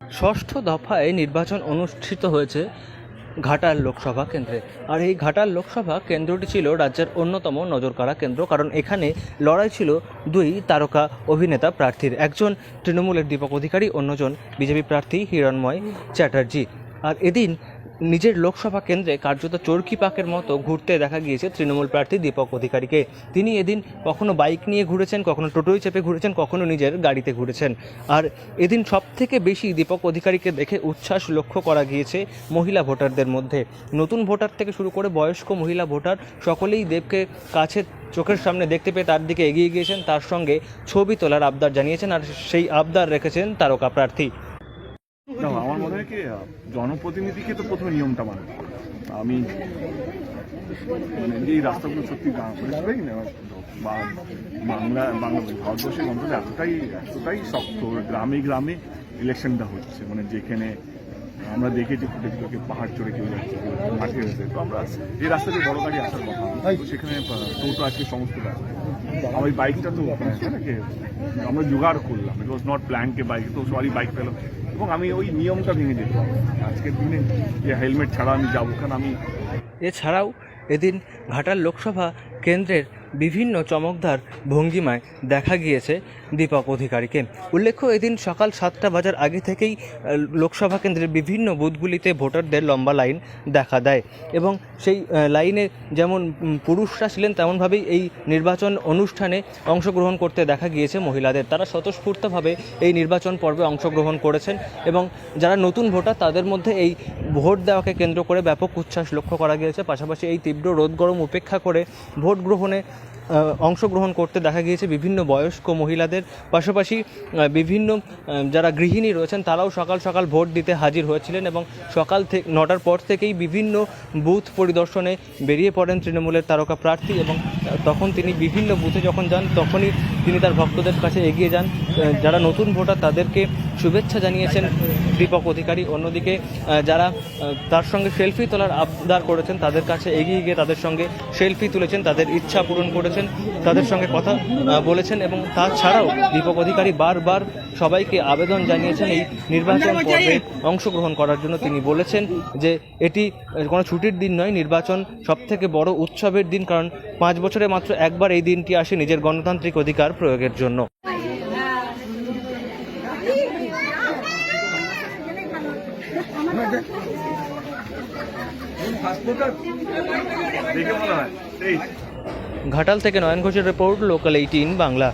ষষ্ঠ দফায় নির্বাচন অনুষ্ঠিত হয়েছে ঘাটাল লোকসভা কেন্দ্রে। আর এই ঘাটাল লোকসভা কেন্দ্রটি ছিল রাজ্যের অন্যতম নজরকাড়া কেন্দ্র, কারণ এখানে লড়াই ছিল দুই তারকা অভিনেতা প্রার্থীর, একজন তৃণমূলের দীপক অধিকারী, অন্যজন বিজেপি প্রার্থী হিরণময় চ্যাটার্জি। আর এদিন নিজের লোকসভা কেন্দ্রে কার্যত চরকি পাকের মতো ঘুরতে দেখা গিয়েছে তৃণমূল প্রার্থী দীপক অধিকারীকে। তিনি এদিন কখনো বাইক নিয়ে ঘুরেছেন, কখনো টোটোয় চেপে ঘুরেছেন, কখনো নিজের গাড়িতে ঘুরেছেন। আর এদিন সবথেকে বেশি দীপক অধিকারীকে দেখে উচ্ছ্বাস লক্ষ্য করা গিয়েছে মহিলা ভোটারদের মধ্যে। নতুন ভোটার থেকে শুরু করে বয়স্ক মহিলা ভোটার সকলেই দেবকে কাছে চোখের সামনে দেখতে পেয়ে তার দিকে এগিয়ে গিয়েছেন, তার সঙ্গে ছবি তোলার আবদার জানিয়েছেন, আর সেই আবদার রেখেছেন তারকা প্রার্থী। আমার মনে হয় কি জনপ্রতিনিধিকে তো প্রথমে নিয়মটা মানতে হবে। আমি মানে এই রাস্তাগুলো সত্যি বাংলা ভারতবর্ষের অন্তত এতটাই শক্ত। গ্রামে গ্রামে ইলেকশনটা হচ্ছে, মানে যেখানে আমরা দেখেছি ফুটেজগুলোকে পাহাড় চড়ে কেউ যাচ্ছে, মাঠে হয়েছে। তো আমরা এই রাস্তা দিয়ে বড় গাড়ি আসার কথা, সেখানে টোটো আজকে সমস্ত রাস্তা। আমার বাইকটা তো আমরা জোগাড় করলাম, ইট ওয়াজ নট প্ল্যান কে বাইক, তো সবারই বাইক পেলাম এবং আমি ওই নিয়মটা ভেঙে যেতে পারবো আজকের দিনে যে হেলমেট ছাড়া আমি যাবো। কারণ আমি এছাড়াও এদিন ঘাটাল লোকসভা কেন্দ্রের বিভিন্ন চমকদার ভঙ্গিমায় দেখা গিয়েছে দীপক অধিকারীকে। উল্লেখ্য, এদিন সকাল 7টা বাজার আগে থেকেই লোকসভা কেন্দ্রের বিভিন্ন বুথগুলিতে ভোটারদের লম্বা লাইন দেখা দেয় এবং সেই লাইনে যেমন পুরুষরা ছিলেন তেমনভাবেই এই নির্বাচন অনুষ্ঠানে অংশগ্রহণ করতে দেখা গিয়েছে মহিলাদের। তারা স্বতঃস্ফূর্তভাবে এই নির্বাচন পর্বে অংশগ্রহণ করেছেন এবং যারা নতুন ভোটার তাদের মধ্যে এই ভোট দেওয়াকে কেন্দ্র করে ব্যাপক উচ্ছ্বাস লক্ষ্য করা গিয়েছে। পাশাপাশি এই তীব্র রোদ গরম উপেক্ষা করে ভোট গ্রহণে অংশগ্রহণ করতে দেখা গিয়েছে বিভিন্ন বয়স্ক মহিলাদের। পাশাপাশি বিভিন্ন যারা গৃহিণী রয়েছেন তারাও সকাল সকাল ভোট দিতে হাজির হয়েছিলেন এবং সকাল থেকে 9টার পর থেকেই বিভিন্ন বুথ পরিদর্শনে বেরিয়ে পড়েন তৃণমূলের তারকা প্রার্থী এবং তখন তিনি বিভিন্ন বুথে যখন যান তখনই তিনি তার ভক্তদের কাছে এগিয়ে যান। যারা নতুন ভোটার তাদেরকে শুভেচ্ছা জানিয়েছেন দীপক অধিকারী। অন্যদিকে যারা তার সঙ্গে সেলফি তোলার আবদার করেছেন তাদের কাছে এগিয়ে গিয়ে তাদের সঙ্গে সেলফি তুলেছেন, তাদের ইচ্ছা পূরণ করেছেন, তাদের সঙ্গে কথা বলেছেন এবং তাছাড়াও দীপক অধিকারী বারবার সবাইকে আবেদন জানিয়েছেন এই নির্বাচন পর্বে অংশগ্রহণ করার জন্য। তিনি বলেছেন যে এটি কোনো ছুটির দিন নয়, নির্বাচন সবথেকে বড় উৎসবের দিন, কারণ 5 বছরে মাত্র একবার এই দিনটি আসে নিজের গণতান্ত্রিক অধিকার প্রয়োগের জন্য। ঘাটাল থেকে নয়ন ঘোষের রিপোর্ট, লোকাল 18 বাংলা।